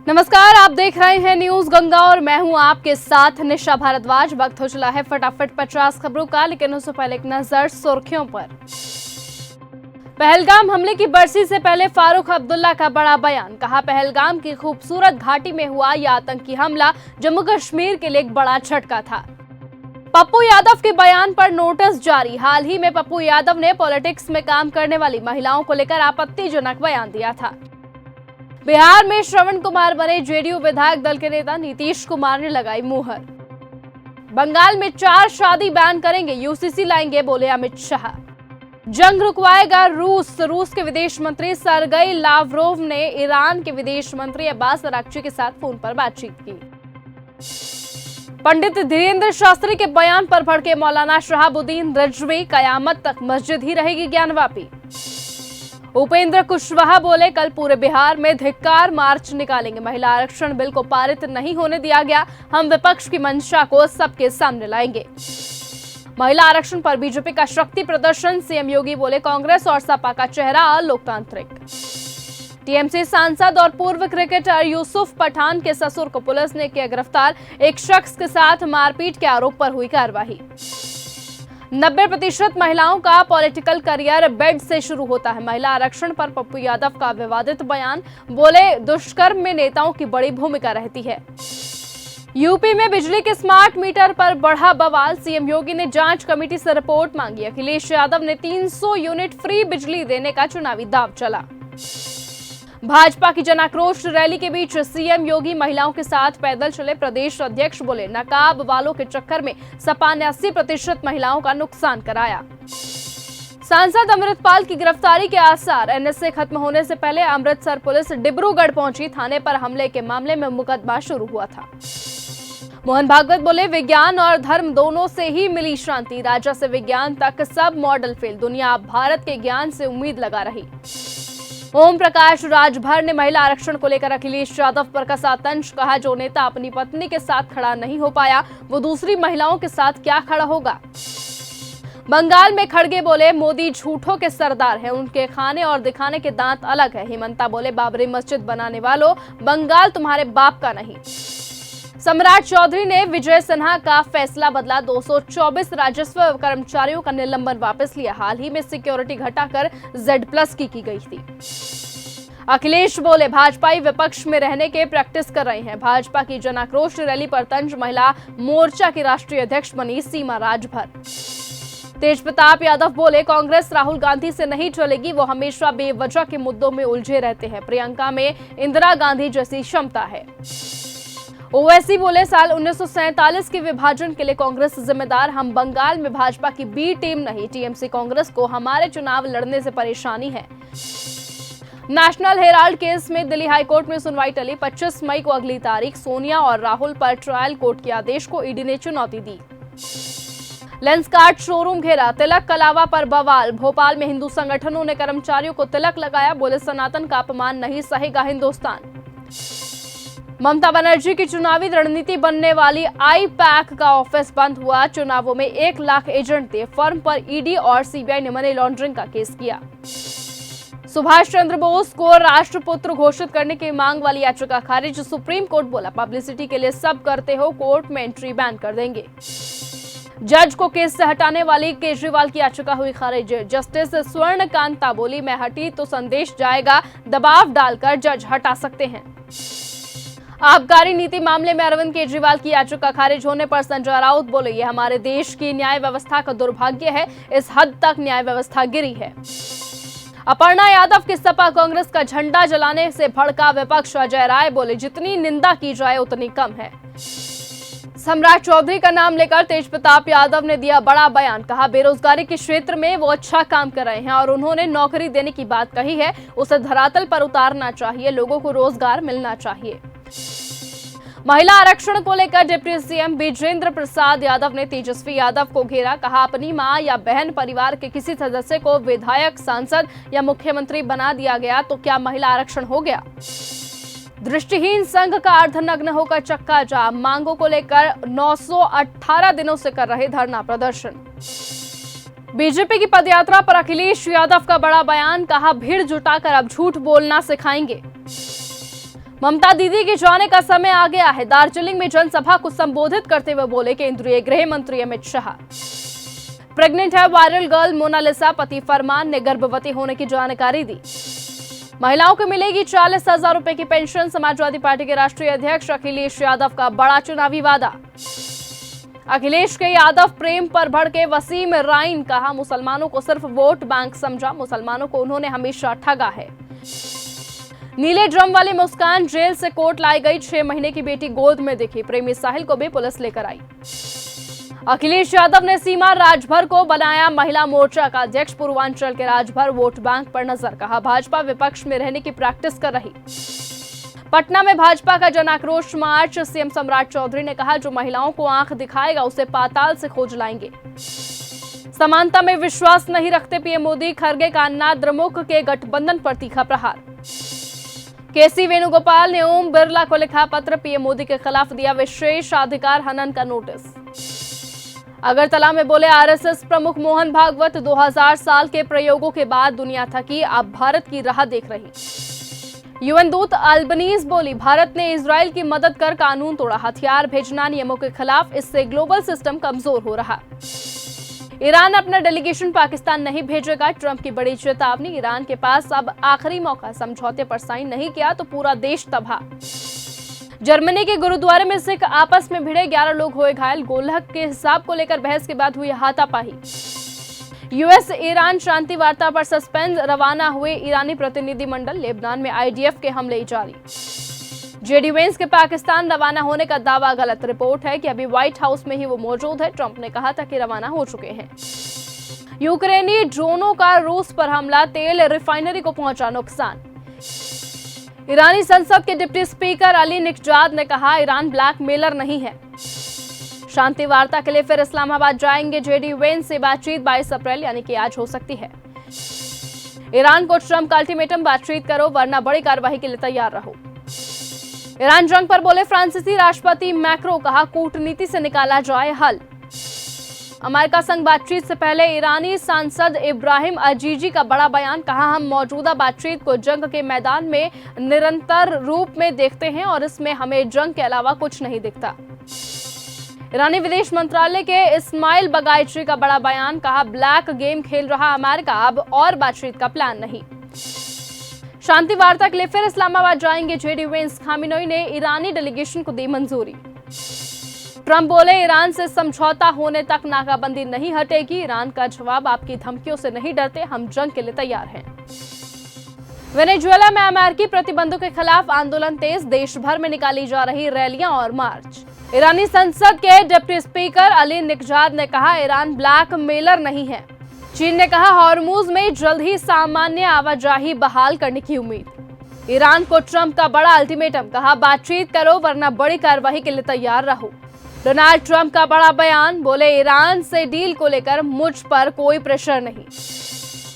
नमस्कार, आप देख रहे हैं न्यूज गंगा और मैं हूं आपके साथ निशा भारद्वाज। वक्त हो चला है फटाफट 50 खबरों का, लेकिन उससे पहले एक नजर सुर्खियों पर। पहलगाम हमले की बरसी से पहले फारूक अब्दुल्ला का बड़ा बयान। कहा, पहलगाम की खूबसूरत घाटी में हुआ यह आतंकी हमला जम्मू कश्मीर के लिए एक बड़ा झटका था। पप्पू यादव के बयान पर नोटिस जारी। हाल ही में पप्पू यादव ने पॉलिटिक्स में काम करने वाली महिलाओं को लेकर आपत्तिजनक बयान दिया था। बिहार में श्रवण कुमार बने जेडीयू विधायक दल के नेता नीतीश कुमार ने लगाई मुहर। बंगाल में 4 शादी बैन करेंगे, यूसीसी लाएंगे, बोले अमित शाह। जंग रुकवाएगा रूस के विदेश मंत्री सरगई लावरोव ने ईरान के विदेश मंत्री अब्बास अराक्ची के साथ फोन पर बातचीत की। पंडित धीरेन्द्र शास्त्री के बयान पर भड़के मौलाना शहाबुद्दीन रिजवी, कयामत तक मस्जिद ही रहेगी ज्ञानवापी। उपेंद्र कुशवाहा बोले, कल पूरे बिहार में धिक्कार मार्च निकालेंगे, महिला आरक्षण बिल को पारित नहीं होने दिया गया, हम विपक्ष की मंशा को सबके सामने लाएंगे। महिला आरक्षण पर बीजेपी का शक्ति प्रदर्शन, सीएम योगी बोले, कांग्रेस और सपा का चेहरा लोकतांत्रिक। टीएमसी सांसद और पूर्व क्रिकेटर यूसुफ पठान के ससुर को पुलिस ने किया गिरफ्तार, एक शख्स के साथ मारपीट के आरोप पर हुई कार्रवाई। 90% महिलाओं का पॉलिटिकल करियर बेड से शुरू होता है। महिला आरक्षण पर पप्पू यादव का विवादित बयान, बोले, दुष्कर्म में नेताओं की बड़ी भूमिका रहती है। यूपी में बिजली के स्मार्ट मीटर पर बढ़ा बवाल, सीएम योगी ने जांच कमेटी से रिपोर्ट मांगी। अखिलेश यादव ने 300 यूनिट फ्री बिजली देने का चुनावी दांव चला। भाजपा की जनाक्रोश रैली के बीच सीएम योगी महिलाओं के साथ पैदल चले। प्रदेश अध्यक्ष बोले, नकाब वालों के चक्कर में सपा ने 80% महिलाओं का नुकसान कराया। सांसद अमृतपाल की गिरफ्तारी के आसार, एनएसए खत्म होने से पहले अमृतसर पुलिस डिब्रूगढ़ पहुंची। थाने पर हमले के मामले में मुकदमा शुरू हुआ था। मोहन भागवत बोले, विज्ञान और धर्म दोनों से ही मिली शांति, राजा से विज्ञान तक सब मॉडल फेल, दुनिया भारत के ज्ञान से उम्मीद लगा रही। ओम प्रकाश राजभर ने महिला आरक्षण को लेकर अखिलेश यादव पर कसा तंज। कहा, जो नेता अपनी पत्नी के साथ खड़ा नहीं हो पाया, वो दूसरी महिलाओं के साथ क्या खड़ा होगा। बंगाल में खड़गे बोले, मोदी झूठों के सरदार हैं, उनके खाने और दिखाने के दांत अलग है। हेमंता बोले, बाबरी मस्जिद बनाने वालों, बंगाल तुम्हारे बाप का नहीं। सम्राट चौधरी ने विजय सिन्हा का फैसला बदला, 224 राजस्व कर्मचारियों का निलंबन वापस लिया। हाल ही में सिक्योरिटी घटाकर Z+ की गई थी। अखिलेश बोले, भाजपाई विपक्ष में रहने के प्रैक्टिस कर रहे हैं। भाजपा की जनाक्रोश रैली पर तंज, महिला मोर्चा की राष्ट्रीय अध्यक्ष बनी सीमा राजभर। तेजप्रताप यादव बोले, कांग्रेस राहुल गांधी से नहीं चलेगी, वो हमेशा बेवजह के मुद्दों में उलझे रहते हैं। प्रियंका में इंदिरा गांधी जैसी क्षमता है। ओवैसी बोले, साल 1947 के विभाजन के लिए कांग्रेस जिम्मेदार, हम बंगाल में भाजपा की बी टीम नहीं। टीएमसी कांग्रेस को हमारे चुनाव लड़ने से परेशानी है। नेशनल हेराल्ड केस में दिल्ली हाईकोर्ट में सुनवाई टली। 25 मई को अगली तारीख। सोनिया और राहुल पर ट्रायल कोर्ट के आदेश को ईडी ने चुनौती दी। लेंसकार्ट शोरूम घेरा, तिलक कलावा पर बवाल। भोपाल में हिंदू संगठनों ने कर्मचारियों को तिलक लगाया, बोले, सनातन का अपमान नहीं सहेगा हिंदुस्तान। ममता बनर्जी की चुनावी रणनीति बनने वाली IPAC का ऑफिस बंद हुआ। चुनावों में 1 लाख एजेंट थे। फर्म पर ईडी और सीबीआई ने मनी लॉन्ड्रिंग का केस किया। सुभाष चंद्र बोस को राष्ट्रपुत्र घोषित करने की मांग वाली याचिका खारिज। सुप्रीम कोर्ट बोला, पब्लिसिटी के लिए सब करते हो, कोर्ट में एंट्री बैन कर देंगे। जज को केस से हटाने वाली केजरीवाल की याचिका हुई खारिज। जस्टिस स्वर्ण कांता बोली, मैं हटी तो संदेश जाएगा, दबाव डालकर जज हटा सकते हैं। आबकारी नीति मामले में अरविंद केजरीवाल की याचिका खारिज होने पर संजय राउत बोले, यह हमारे देश की न्याय व्यवस्था का दुर्भाग्य है, इस हद तक न्याय व्यवस्था गिरी है। अपर्णा यादव की सपा कांग्रेस का झंडा जलाने से भड़का विपक्ष। अजय राय बोले, जितनी निंदा की जाए उतनी कम है। सम्राट चौधरी का नाम लेकर तेजप्रताप यादव ने दिया बड़ा बयान। कहा, बेरोजगारी के क्षेत्र में वो अच्छा काम कर रहे हैं और उन्होंने नौकरी देने की बात कही है, उसे धरातल पर उतारना चाहिए, लोगों को रोजगार मिलना चाहिए। महिला आरक्षण को लेकर डिप्टी सीएम बिजेंद्र प्रसाद यादव ने तेजस्वी यादव को घेरा। कहा, अपनी मां या बहन परिवार के किसी सदस्य को विधायक, सांसद या मुख्यमंत्री बना दिया गया तो क्या महिला आरक्षण हो गया। दृष्टिहीन संघ का अर्धनग्न होकर चक्का जाम, मांगों को लेकर 918 दिनों से कर रहे धरना प्रदर्शन। बीजेपी की पदयात्रा पर अखिलेश यादव का बड़ा बयान। कहा, भीड़ जुटाकर अब झूठ बोलना सिखाएंगे। ममता दीदी के जाने का समय आ गया है। दार्जिलिंग में जनसभा को संबोधित करते हुए बोले केंद्रीय गृह मंत्री अमित शाह। प्रेग्नेंट है वायरल गर्ल मोनालिसा, पति फरमान ने गर्भवती होने की जानकारी दी। महिलाओं को मिलेगी 40,000 रुपए की पेंशन। समाजवादी पार्टी के राष्ट्रीय अध्यक्ष अखिलेश यादव का बड़ा चुनावी वादा। अखिलेश के यादव प्रेम पर भड़के वसीम राइन, कहा मुसलमानों को सिर्फ वोट बैंक समझा, मुसलमानों को उन्होंने हमेशा ठगा है। नीले ड्रम वाली मुस्कान जेल से कोर्ट लाई गई, 6 महीने की बेटी गोद में दिखी। प्रेमी साहिल को भी पुलिस लेकर आई। अखिलेश यादव ने सीमा राजभर को बनाया महिला मोर्चा का अध्यक्ष। पूर्वांचल के राजभर वोट बैंक पर नजर, कहा भाजपा विपक्ष में रहने की प्रैक्टिस कर रही। पटना में भाजपा का जन आक्रोश मार्च। सीएम सम्राट चौधरी ने कहा जो महिलाओं को आंख दिखाएगा उसे पाताल से खोज लाएंगे। समानता में विश्वास नहीं रखते पीएम मोदी। खरगे का अन्ना द्रमुक के गठबंधन पर तीखा प्रहार। केसी वेणुगोपाल ने ओम बिरला को लिखा पत्र, पीएम मोदी के खिलाफ दिया विशेषाधिकार हनन का नोटिस। अगरतला में बोले आरएसएस प्रमुख मोहन भागवत, 2000 साल के प्रयोगों के बाद दुनिया थकी, अब भारत की राह देख रही। यूएन दूत अल्बनीज बोली भारत ने इजराइल की मदद कर कानून तोड़ा, हथियार भेजना नियमों के खिलाफ, इससे ग्लोबल सिस्टम कमजोर हो रहा। ईरान अपना डेलीगेशन पाकिस्तान नहीं भेजेगा, ट्रंप की बड़ी चेतावनी। ईरान के पास अब आखिरी मौका, समझौते पर साइन नहीं किया तो पूरा देश तबाह। जर्मनी के गुरुद्वारे में सिख आपस में भिड़े, 11 लोग हुए घायल। गोलक के हिसाब को लेकर बहस के बाद हुई हाथापाई। यूएस ईरान शांति वार्ता पर सस्पेंस, रवाना हुए ईरानी प्रतिनिधिमंडल। लेबनान में आईडीएफ के हमले जारी। जेडी वेंस के पाकिस्तान रवाना होने का दावा गलत। रिपोर्ट है कि अभी व्हाइट हाउस में ही वो मौजूद है। ट्रंप ने कहा था कि रवाना हो चुके हैं। यूक्रेनी ड्रोनों का रूस पर हमला, तेल रिफाइनरी को पहुंचा नुकसान। ईरानी संसद के डिप्टी स्पीकर अली निकजाद ने कहा ईरान ब्लैकमेलर नहीं है। शांति वार्ता के लिए फिर इस्लामाबाद जाएंगे जेडी वेंस से बातचीत, 22 अप्रैल यानी कि आज हो सकती है। ईरान को ट्रंप का अल्टीमेटम, बातचीत करो वरना बड़ी कार्रवाई के लिए तैयार रहो। ईरान जंग पर बोले फ्रांसीसी राष्ट्रपति मैक्रो, कहा कूटनीति से निकाला जाए हल। अमेरिका संग बातचीत से पहले ईरानी सांसद इब्राहिम अजीजी का बड़ा बयान, कहा हम मौजूदा बातचीत को जंग के मैदान में निरंतर रूप में देखते हैं और इसमें हमें जंग के अलावा कुछ नहीं दिखता। ईरानी विदेश मंत्रालय के इस्माइल बगाइची का बड़ा बयान, कहा ब्लैक गेम खेल रहा अमेरिका, अब और बातचीत का प्लान नहीं। शांति वार्ता के लिए फिर इस्लामाबाद जाएंगे जेडी वेंस। खामिनोई ने ईरानी डेलीगेशन को दी मंजूरी। ट्रंप बोले ईरान से समझौता होने तक नाकाबंदी नहीं हटेगी। ईरान का जवाब, आपकी धमकियों से नहीं डरते, हम जंग के लिए तैयार हैं। वेनेजुएला में अमेरिकी प्रतिबंधों के खिलाफ आंदोलन तेज, देश भर में निकाली जा रही रैलियां और मार्च। ईरानी संसद के डिप्टी स्पीकर अली निकजाद ने कहा ईरान ब्लैकमेलर नहीं है। चीन ने कहा हॉर्मुज में जल्द ही सामान्य आवाजाही बहाल करने की उम्मीद। ईरान को ट्रंप का बड़ा अल्टीमेटम, कहा बातचीत करो वरना बड़ी कार्रवाई के लिए तैयार रहो। डोनाल्ड ट्रंप का बड़ा बयान, बोले ईरान से डील को लेकर मुझ पर कोई प्रेशर नहीं।